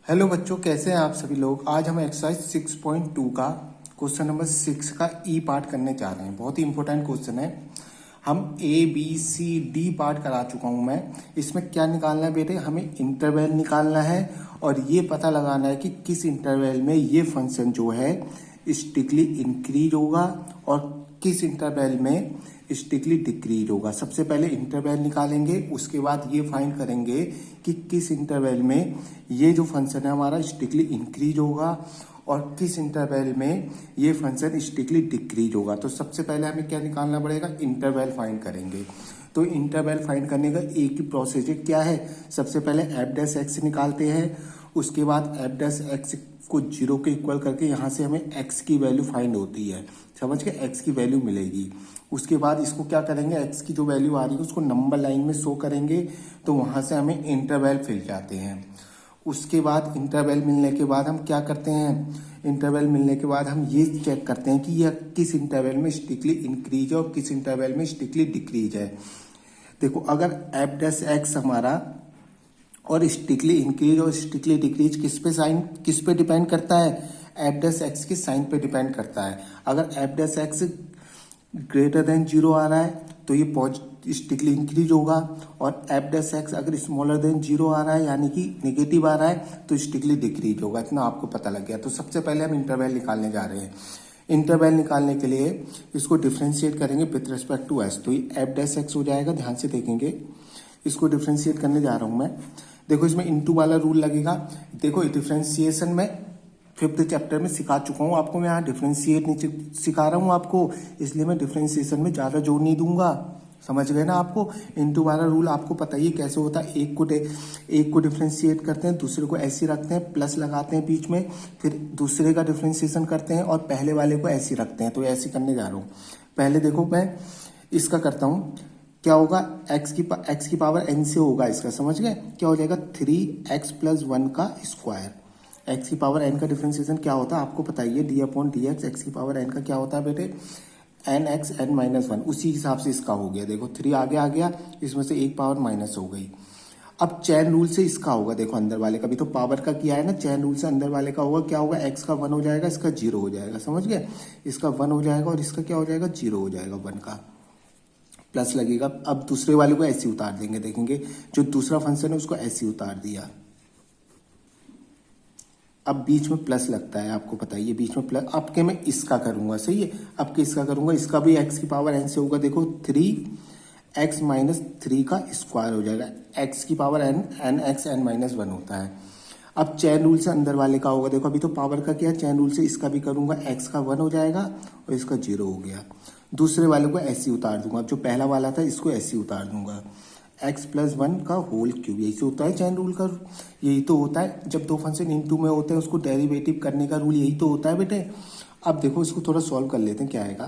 Hello बच्चों, कैसे हैं आप सभी लोग। आज हम एक्सरसाइज 6.2 का क्वेश्चन नंबर 6 का ई पार्ट करने जा रहे हैं। बहुत ही इंपॉर्टेंट क्वेश्चन है। हम A B C D part करा चुका हूं मैं। इसमें क्या निकालना है बेटे, हमें इंटरवल निकालना है और ये पता लगाना है कि किस इंटरवल में ये फंक्शन जो है स्टिकली इंक्रीज होगा और किस इंटरवल में स्टिकली डिक्रीज होगा। सबसे पहले इंटरवल निकालेंगे, उसके बाद ये फाइंड करेंगे कि किस इंटरवल में ये जो फंक्शन है हमारा स्टिकली इंक्रीज होगा और किस इंटरवल में ये फंक्शन स्टिकली डिक्रीज होगा। तो सबसे पहले हमें क्या निकालना पड़ेगा, इंटरवल फाइंड करेंगे। तो इंटरवल फाइंड करने का एक ही प्रोसेस क्या है, सबसे पहले एफ डैश एक्स निकालते हैं, उसके बाद एफ डैश एक्स को 0 के इक्वल करके यहाँ से हमें x की वैल्यू फाइंड होती है, समझ के x की वैल्यू मिलेगी। उसके बाद इसको क्या करेंगे, x की जो वैल्यू आ रही है उसको नंबर लाइन में शो करेंगे, तो वहां से हमें इंटरवल मिल जाते हैं। उसके बाद इंटरवल मिलने के बाद हम क्या करते हैं, इंटरवल मिलने के बाद हम ये चेक करते हैं कि यह किस इंटरवल में स्टिकली इंक्रीज है और किस इंटरवल में स्टिकली डिक्रीज है। देखो, अगर एफ डैश एक्स हमारा और स्टिकली इंक्रीज और स्टिकली डिक्रीज किस पे डिपेंड करता है, एफ डैश एक्स के साइन पे डिपेंड करता है। अगर F dash x greater than 0 आ रहा है तो ये स्टिकली इंक्रीज होगा, और एफ डैश एक्स अगर स्मॉलर देन 0 आ रहा है यानी कि नेगेटिव आ रहा है तो स्टिकली डिक्रीज होगा। इतना आपको पता लग गया। तो सबसे पहले हम इंटरवल निकालने जा रहे हैं। इंटरवल निकालने के लिए इसको डिफ्रेंशिएट करेंगे विथ रिस्पेक्ट टू एस, तो ये एफ डैश एक्स हो जाएगा। ध्यान से देखेंगे, इसको डिफ्रेंशिएट करने जा रहा हूं मैं। देखो, इसमें इनटू वाला रूल लगेगा। देखो, डिफ्रेंशिएशन में 5th चैप्टर में सिखा चुका हूं आपको। मैं यहाँ डिफ्रेंशिएट नहीं सिखा रहा हूं आपको, इसलिए मैं डिफ्रेंशिएशन में ज्यादा जोर नहीं दूंगा। समझ गए ना आपको। इनटू वाला रूल आपको पता ही कैसे होता है। एक को डिफ्रेंशिएट करते हैं, दूसरे को ऐसे रखते हैं, प्लस लगाते हैं बीच में, फिर दूसरे का डिफ्रेंशिएशन करते हैं और पहले वाले को ऐसे रखते हैं। तो ऐसे करने जा रहा हूँ। पहले देखो, मैं इसका करता हूँ। क्या होगा, x की पावर n से होगा इसका, समझ गए। क्या हो जाएगा, 3x + 1 का स्क्वायर। x की पावर n का डिफरेंशिएशन क्या होता है आपको पता ही है, d/dx। x की पावर n का क्या होता है बेटे, nx n-1। उसी हिसाब से इसका हो गया। देखो, 3 आगे आ गया, इसमें से एक पावर माइनस हो गई। अब चैन रूल से इसका होगा। देखो, अंदर वाले का भी तो पावर का किया है ना, चैन रूल से अंदर वाले का होगा। क्या होगा, x का 1 हो जाएगा, इसका 0 हो जाएगा, समझ गए। इसका 1 हो जाएगा और इसका क्या हो जाएगा, 0 हो जाएगा। 1 का प्लस लगेगा। अब दूसरे वाले को ऐसे उतार देंगे। देखेंगे, जो दूसरा फंक्शन है उसको ऐसे उतार दिया। अब बीच में प्लस लगता है, आपको पता ही है, बीच में प्लस। अब के मैं इसका करूंगा, सही है। अब के इसका करूंगा, इसका भी x की पावर n से होगा। देखो, 3x - 3 का स्क्वायर हो जाएगा। x की पावर nx n-1 होता है। अब चैन रूल से अंदर वाले का होगा। देखो, अभी तो पावर का किया, चैन रूल से इसका भी करूंगा। x का 1 हो जाएगा और इसका 0 हो गया। दूसरे वाले को ऐसे उतार दूंगा। अब जो पहला वाला था इसको ऐसे उतार दूंगा। x + 1 का होल क्यूब, यही से होता है चैन रूल का। यही तो होता है जब दो फंक्शन इनटू में होते हैं, उसको डेरिवेटिव करने का रूल यही तो होता है बेटे। अब देखो, इसको थोड़ा सॉल्व कर लेते हैं, क्या आएगा।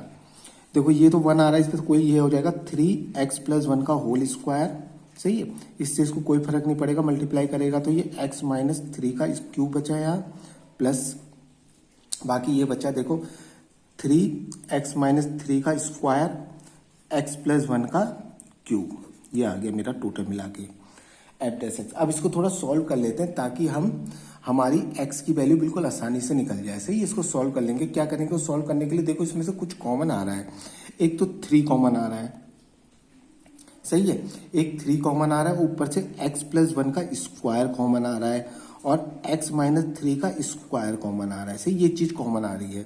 देखो, ये तो 1 आ रहा है, इसमें कोई ये हो जाएगा 3x + 1 का होल स्क्वायर, सही है। इससे इसको कोई फर्क नहीं पड़ेगा, मल्टीप्लाई करेगा तो ये x - 3 का क्यूब बचा यहाँ, प्लस बाकी ये बचा। देखो, 3x - 3 का स्क्वायर, x + 1 का क्यूब, ये आ गया मेरा टोटल मिला के एफ डैश एक्स। अब इसको थोड़ा सॉल्व कर लेते हैं ताकि हमारी x की वैल्यू बिल्कुल आसानी से निकल जाए, सही। इसको सॉल्व कर लेंगे। क्या करेंगे, सॉल्व करने के लिए देखो, इसमें से कुछ कॉमन आ रहा है। एक तो 3 कॉमन आ रहा है, सही है। एक 3 कॉमन आ रहा है, ऊपर से x + 1 का स्क्वायर कॉमन आ रहा है और x - 3 का स्क्वायर कॉमन आ रहा है, सही। ये चीज कॉमन आ रही है।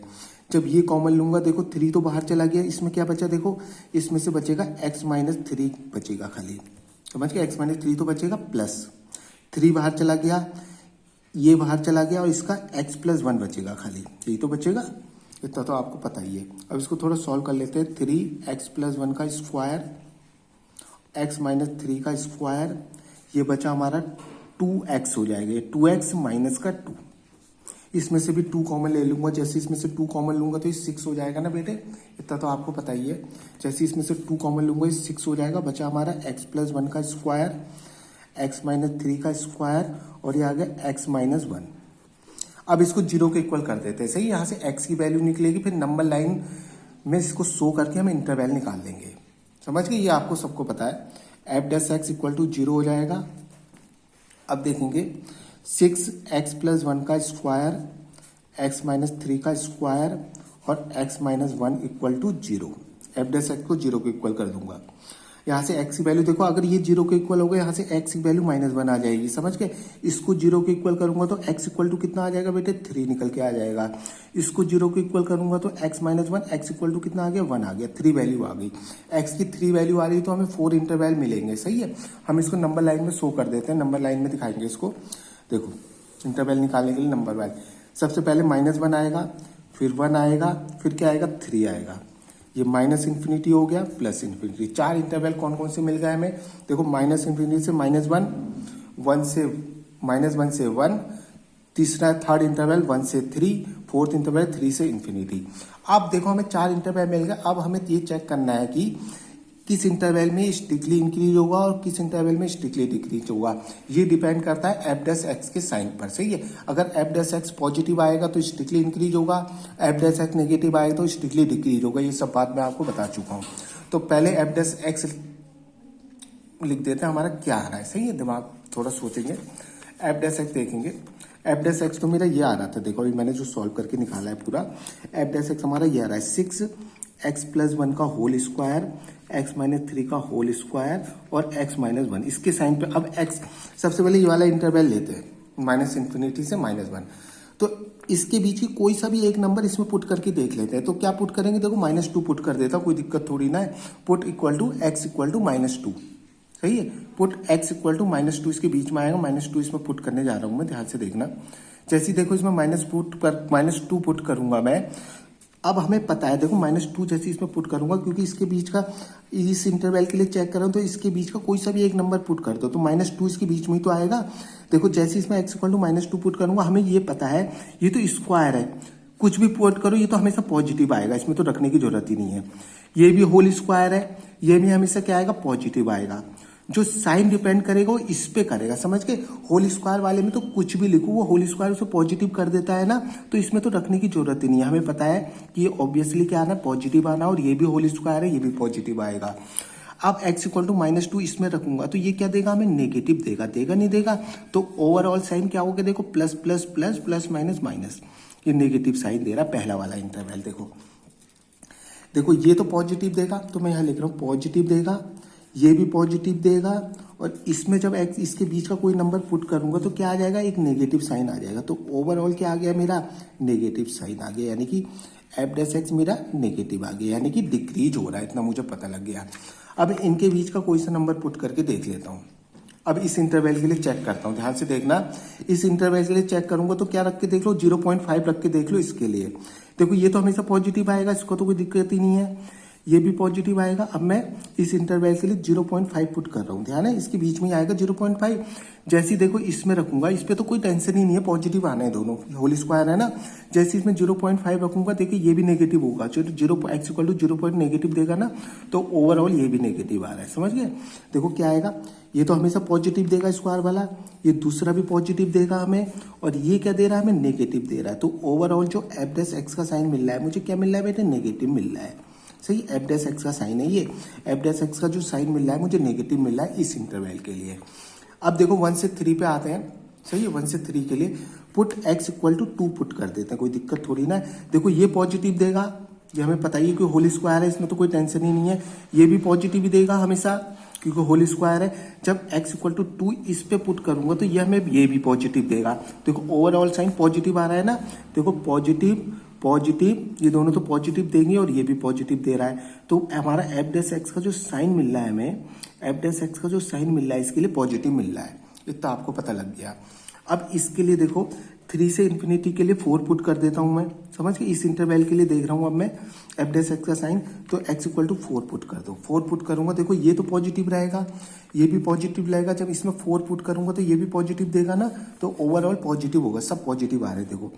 जब ये कॉमन लूंगा, देखो 3 तो बाहर चला गया, इसमें क्या बचा, देखो इसमें से बचेगा x - 3 बचेगा खाली, समझ गया। x - 3 तो बचेगा, प्लस 3 बाहर चला गया, ये बाहर चला गया और इसका x + 1 बचेगा खाली, यही तो बचेगा। इतना तो आपको पता ही है। अब इसको थोड़ा सॉल्व कर लेते हैं। 3x + 1 का स्क्वायर, x - 3 का स्क्वायर, ये बचा हमारा 2x हो जाएगा। 2x माइनस का 2, इसमें से भी 2 कॉमन ले लूंगा। जैसे इसमें से 2 कॉमन लूंगा तो ये 6 हो जाएगा ना बेटे, इतना तो आपको पता ही है। जैसे इसमें से 2 कॉमन लूंगा, ये 6 हो जाएगा। बचा हमारा x + 1 का स्क्वायर, x - 3 का स्क्वायर और ये आ गया x - 1। अब इसको 0 के इक्वल कर देते हैं, सही। यहाँ से x की वैल्यू निकलेगी, फिर नंबर लाइन में इसको शो करके हम इंटरवल निकाल देंगे, समझ गए। ये आपको सबको पता है। एफ डैश एक्स = 0 हो जाएगा। अब देखेंगे, 6x+1 का स्क्वायर, x-3 का स्क्वायर और x-1 equal to 0। F dash X को 0 को इक्वल कर दूंगा। यहाँ से x की वैल्यू देखो, अगर ये 0 के इक्वल होगा, यहाँ से x की वैल्यू -1 आ जाएगी, समझ के। इसको 0 के इक्वल करूंगा तो x इक्वल टू कितना आ जाएगा बेटे, 3 निकल के आ जाएगा। इसको 0 के इक्वल करूंगा तो x-1, x इक्वल टू कितना आ गया, 1 आ गया, 3 वैल्यू आ गई। x की 3 वैल्यू आ रही है तो हमें 4 इंटरवल मिलेंगे, सही है। हम इसको नंबर लाइन में शो कर देते हैं, नंबर लाइन में दिखाएंगे इसको। देखो इंटरवल निकालने के लिए नंबर वाइज सबसे पहले -1 आएगा, फिर 1 आएगा, फिर क्या आएगा, 3 आएगा। ये -∞ हो गया, +∞। 4 इंटरवल कौन कौन से मिल गए हमें, देखो -∞ से -1, 1 से -1, तीसरा थर्ड इंटरवल 1 से 3, फोर्थ इंटरवल 3 से ∞। अब देखो हमें 4 इंटरवल मिल गए। अब हमें ये चेक करना है कि किस इंटरवल में स्ट्रिक्टली इंक्रीज होगा और किस इंटरवल में स्ट्रिक्टली डिक्रीज होगा। ये डिपेंड करता है एफ डैश एक्स के साइन पर, सही है। अगर एफ डैश एक्स पॉजिटिव आएगा तो स्ट्रिक्टली इंक्रीज होगा, एफ डैश एक्स नेगेटिव आएगा तो स्ट्रिक्टली डिक्रीज होगा। ये सब बात मैं आपको बता चुका हूँ। तो पहले एफ डैश एक्स लिख देते हैं, हमारा क्या आ रहा है, सही है। दिमाग थोड़ा सोचेंगे, एफ डैश एक्स देखेंगे। एफ डैश एक्स तो मेरा ये आ रहा था, देखो अभी मैंने जो सॉल्व करके निकाला है पूरा। एफ डैश एक्स हमारा ये आ रहा है 6x+1 का होल स्क्वायर, x-3 का होल स्क्वायर और x-1। इसके साइन पे अब x, सबसे पहले ये वाला इंटरवल लेते हैं, -∞ से -1। तो इसके बीच की कोई सा भी एक नंबर इसमें पुट करके देख लेते हैं। तो क्या पुट करेंगे, देखो -2 पुट कर देता, कोई दिक्कत थोड़ी ना है। Put equal to x equal to -2, सही है। पुट x इक्वल टू -2 इसके बीच में आएगा, -2 इसमें पुट करने जा रहा हूं मैं, ध्यान से देखना। जैसे देखो इसमें -2 पुट करूंगा मैं। अब हमें पता है, देखो -2 जैसे इसमें पुट करूंगा, क्योंकि इसके बीच का, इस इंटरवल के लिए चेक कर रहा हूं, तो इसके बीच का कोई सा भी एक नंबर पुट कर दो तो -2 इसके बीच में ही तो आएगा। देखो जैसे इसमें x इक्वल टू -2 पुट करूंगा, हमें ये पता है ये तो स्क्वायर है, कुछ भी पुट करो ये तो हमेशा पॉजिटिव आएगा, इसमें तो रखने की जरूरत ही नहीं है। ये भी होल स्क्वायर है, ये भी हमेशा क्या आएगा, पॉजिटिव आएगा। जो साइन डिपेंड करेगा वो इस पे करेगा, समझ के। होल स्क्वायर वाले में तो कुछ भी लिखो, वो होल स्क्वायर उसे पॉजिटिव कर देता है ना, तो इसमें तो रखने की जरूरत ही नहीं है। हमें पता है कि ये ऑब्वियसली क्या आना, पॉजिटिव आना, और ये भी होल स्क्वायर है, ये भी पॉजिटिव आएगा। अब x इक्वल टू -2 इसमें रखूंगा तो ये क्या देगा, हमें नेगेटिव देगा, देगा नहीं देगा। तो ओवरऑल साइन क्या होगा, देखो plus plus plus plus minus minus, ये नेगेटिव साइन दे रहा पहला वाला इंटरवल। देखो ये तो पॉजिटिव देगा, तो मैं यहाँ लिख रहा हूँ पॉजिटिव देगा, ये भी पॉजिटिव देगा, और इसमें जब x इसके बीच का कोई नंबर पुट करूंगा तो क्या आ जाएगा, एक नेगेटिव साइन आ जाएगा। तो ओवरऑल क्या आ गया, मेरा नेगेटिव साइन आ गया, यानी कि एफ डैश एक्स मेरा नेगेटिव आ गया, यानी कि डिक्रीज हो रहा है, इतना मुझे पता लग गया। अब इनके बीच का कोई सा नंबर पुट करके देख लेता हूँ। अब इस इंटरवल के लिए चेक करता हूँ, ध्यान से देखना। इस इंटरवल के लिए चेक करूंगा तो क्या रख के देख लो, 0.5 रख के देख लो इसके लिए। देखो ये तो हमेशा पॉजिटिव आएगा, इसको तो कोई दिक्कत ही नहीं है, ये भी पॉजिटिव आएगा। अब मैं इस इंटरवल के लिए 0.5 पुट कर रहा हूँ, ध्यान है, इसके बीच में आएगा 0.5। जैसे देखो इसमें रखूंगा, इस पे तो कोई टेंशन ही नहीं है, पॉजिटिव आने हैं दोनों, होल स्क्वायर है ना। जैसे इसमें 0.5 रखूंगा, देखिए ये भी नेगेटिव होगा, x इक्वल टू 0 नेगेटिव देगा ना, तो ओवरऑल ये भी नेगेटिव आ रहा है, समझ गए। देखो क्या आएगा, ये तो हमेशा पॉजिटिव देगा स्क्वायर वाला, ये दूसरा भी पॉजिटिव देगा हमें, और ये क्या दे रहा है, हमें नेगेटिव दे रहा है। तो ओवरऑल जो एफ डैश एक्स का साइन मिल रहा है, मुझे क्या मिल रहा है बेटे, नेगेटिव मिल रहा है, सही। एफ डैश एक्स का साइन है ये, एफ डैश एक्स का जो साइन मिल रहा है मुझे नेगेटिव मिल रहा है इस इंटरवल के लिए। अब देखो 1 से 3 पे आते हैं, सही है। 1 से 3 के लिए put x equal to 2 put कर देते हैं, कोई दिक्कत थोड़ी ना है। देखो ये पॉजिटिव देगा, ये हमें पता ही है कि होल स्क्वायर है, इसमें तो कोई टेंशन ही नहीं है। ये भी पॉजिटिव ही देगा हमेशा, क्योंकि होल स्क्वायर है। जब x इक्वल टू 2 इस पे पुट करूंगा तो ये हमें ये भी पॉजिटिव देगा। देखो ओवरऑल साइन पॉजिटिव आ रहा है ना, देखो पॉजिटिव पॉजिटिव, ये दोनों तो पॉजिटिव देंगे और ये भी पॉजिटिव दे रहा है। तो हमारा एफ डैश एक्स का जो साइन मिल रहा है हमें, एफ डैश एक्स का जो साइन मिल रहा है इसके लिए पॉजिटिव मिल रहा है, इतना आपको पता लग गया। अब इसके लिए देखो 3 से ∞ के लिए 4 पुट कर देता हूं मैं, समझ के। इस इंटरवल के लिए देख रहा हूं अब मैं एफ डैश एक्स का साइन, तो x इक्वल टू 4 पुट कर दो। 4 पुट करूंगा, देखो ये तो पॉजिटिव रहेगा, ये भी पॉजिटिव रहेगा। जब इसमें 4 पुट करूंगा तो ये भी पॉजिटिव देगा ना, तो ओवरऑल पॉजिटिव होगा, सब पॉजिटिव आ रहे हैं। देखो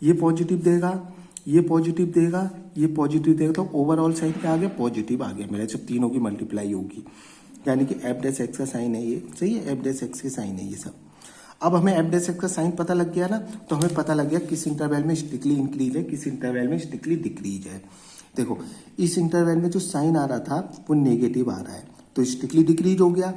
ये पॉजिटिव देगा, ये पॉजिटिव देगा, ये पॉजिटिव देगा, तो ओवरऑल साइन क्या आ गया, पॉजिटिव आ गया मेरा, जब तीनों की मल्टीप्लाई होगी, यानी कि एफ डैश एक्स का साइन है ये, सही है। एफ डैश एक्स के साइन है ये सब। अब हमें एफ डैश एक्स का साइन पता लग गया ना, तो हमें पता लग गया किस इंटरवल में स्ट्रिक्टली इंक्रीज है, किस इंटरवल में स्ट्रिक्टली डिक्रीज है। देखो इस इंटरवल में जो साइन आ रहा था वो नेगेटिव आ रहा है, तो स्ट्रिक्टली डिक्रीज हो गया।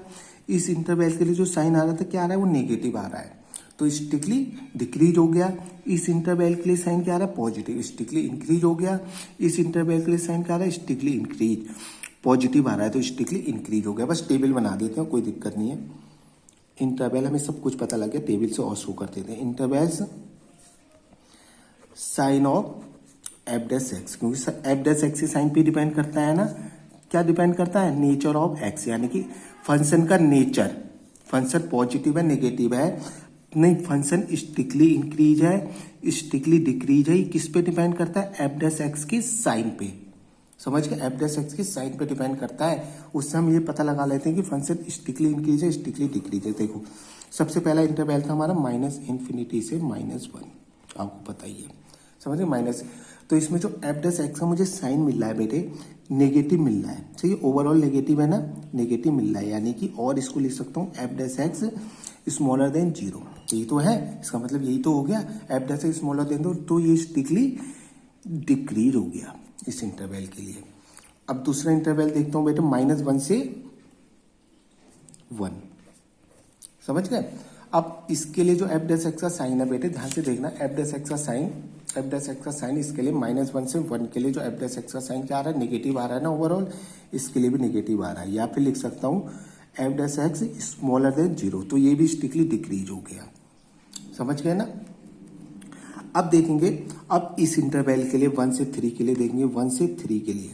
इस इंटरवल के लिए जो साइन आ रहा था क्या आ रहा है, वो नेगेटिव आ रहा है, तो स्टिकली डिक्रीज हो गया। इस इंटरवल के लिए साइन क्या आ रहा है, पॉजिटिव। स्टिकली इंक्रीज हो गया। इस इंटरवल के लिए साइन क्या आ रहा है, स्टिकली इंक्रीज। पॉजिटिव आ रहा है तो स्टिकली इंक्रीज हो गया। बस टेबल बना देते हैं, कोई दिक्कत नहीं है। इंटरवल हमें सब कुछ पता लग गया, टेबल से और शो कर देते हैं। Intervals sign of F dash X, क्योंकि एफ डैश एक्स साइन पे डिपेंड करता है ना, क्या डिपेंड करता है, नेचर ऑफ एक्स, यानी कि फंक्शन का नेचर। फंक्शन पॉजिटिव है नेगेटिव है, नहीं फंक्शन स्टिकली इंक्रीज है स्टिकली डिक्रीज है, किस पे डिपेंड करता है, एफ डैश एक्स की साइन पे। समझ गए, एफ डैश एक्स की साइन पे डिपेंड करता है। उससे हम ये पता लगा लेते हैं कि फंक्शन स्टिकली इंक्रीज है स्टिकली डिक्रीज है। देखो सबसे पहला इंटरवल था हमारा माइनस इन्फिनिटी से -1, आपको पता ही है, समझ गए माइनस। तो इसमें जो एफ डैश एक्स का मुझे साइन मिल रहा है बेटे, नेगेटिव मिल रहा है, सही, ओवरऑल नेगेटिव है ना, नेगेटिव मिल रहा है, यानी कि और इसको लिख सकता हूँ F dash x smaller than 0। यही तो है, इसका मतलब यही तो हो गया, F dash x smaller than 0, तो ये स्टिकली डिक्रीज हो गया इस इंटरवल के लिए। अब दूसरा इंटरवल देखता हूँ बेटे -1 से 1, समझ गए। अब इसके लिए जो एफ डैश एक्स का साइन है बेटे, ध्यान से देखना, एफ डैश एक्स का साइन इसके लिए -1 से 1 के लिए जो एफ डैश एक्स का साइन क्या आ रहा है, नेगेटिव आ रहा है ना ओवरऑल, इसके लिए भी नेगेटिव आ रहा है। या फिर लिख सकता हूँ F dash x smaller than 0, तो ये भी स्टिकली डिक्रीज हो गया, समझ गए ना। अब देखेंगे, अब इस इंटरवल के लिए 1 से 3 के लिए देखेंगे, 1 से 3 के लिए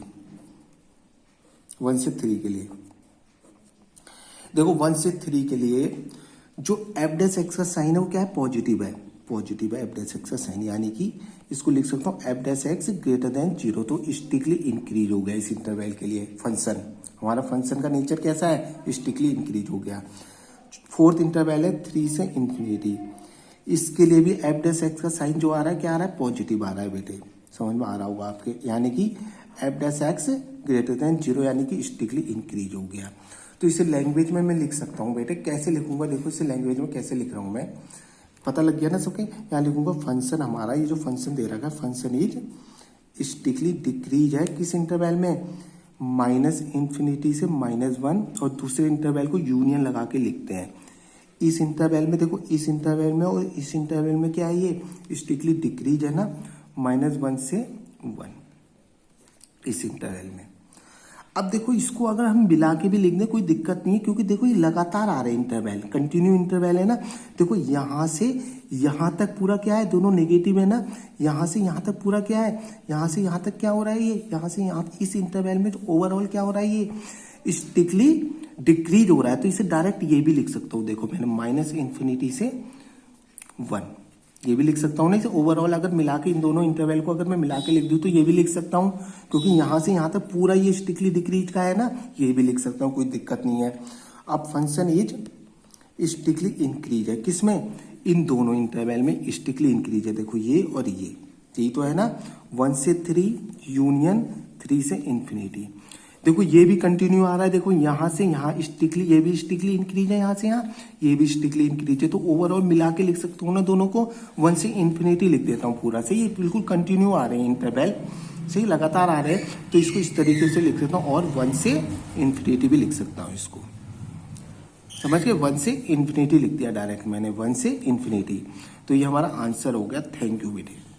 देखो 1 से 3 के लिए जो एफ डैश एक्स का साइन है वो क्या है, पॉजिटिव है एफ डैश एक्स का साइन, यानी कि इसको लिख सकता हूँ F dash x greater than 0, तो स्टिकली इंक्रीज हो गया इस इंटरवल के लिए। फंक्शन, हमारा फंक्शन का नेचर कैसा है, स्टिकली इंक्रीज हो गया। फोर्थ इंटरवल है 3 से इन्फिनिटी, इसके लिए भी एफ डैश एक्स का साइन जो आ रहा है क्या आ रहा है, पॉजिटिव आ रहा है बेटे, समझ में आ रहा होगा आपके, यानी कि F dash x greater than 0, यानी कि स्टिकली इंक्रीज हो गया। तो इसे लैंग्वेज में मैं लिख सकता हूँ बेटे, कैसे लिखूंगा, देखो इसे लैंग्वेज में कैसे लिख रहा हूँ मैं, पता लग गया ना सबके। यहाँ लिखूंगा फंक्शन, हमारा ये जो फंक्शन दे रखा है, फंक्शन इज स्टिकली डिक्रीज है किस इंटरवल में, -इन्फिनिटी से -1, और दूसरे इंटरवल को यूनियन लगा के लिखते हैं। इस इंटरवल में देखो, इस इंटरवल में और इस इंटरवल में क्या है, ये स्टिकली डिक्रीज है ना, -1 से 1 इस इंटरवल में। अब देखो इसको अगर हम मिला के भी लिख दें कोई दिक्कत नहीं है, क्योंकि देखो ये लगातार आ रहे हैं इंटरवल, कंटिन्यू इंटरवल है ना। देखो यहाँ से यहाँ तक पूरा क्या है, दोनों नेगेटिव है ना, यहाँ से यहाँ तक पूरा क्या है, यहाँ से यहाँ तक क्या हो रहा है, ये यहाँ से यहाँ, इस इंटरवल में जो ओवरऑल क्या हो रहा है, ये स्टिकली डिक्रीज हो रहा है। तो इसे डायरेक्ट ये भी लिख सकता हूँ, देखो मैंने -इन्फिनिटी से 1 ये भी लिख सकता हूँ ना। इसे ओवरऑल अगर मिला के इन दोनों इंटरवल को अगर मैं मिला के लिख दूँ तो ये भी लिख सकता हूँ, क्योंकि यहाँ से यहाँ तक पूरा ये स्टिकली डिक्रीज का है ना, ये भी लिख सकता हूँ, कोई दिक्कत नहीं है। अब फंक्शन इज स्टिकली इंक्रीज है किसमें, इन दोनों इंटरवल में स्टिकली इंक्रीज है। देखो ये और ये तो है ना, 1 से 3 यूनियन 3 से इन्फिनिटी। देखो ये भी कंटिन्यू आ रहा है, देखो यहाँ से यहाँ स्टिकली, ये भी स्टिकली इंक्रीज है, यहाँ से यहाँ ये भी स्टिकली इंक्रीज है। तो ओवरऑल मिला के लिख सकता हूँ ना दोनों को, 1 से इन्फिनिटी लिख देता हूँ पूरा से, ये बिल्कुल कंटिन्यू आ रहे हैं इंटरवल, सही लगातार आ रहे हैं। तो इसको इस तरीके से लिख सकता हूँ, और 1 से इन्फिनिटी भी लिख सकता हूँ इसको, समझ के 1 से इन्फिनिटी लिख दिया डायरेक्ट मैंने, 1 से इन्फिनिटी। तो ये हमारा आंसर हो गया। थैंक यू बेटे।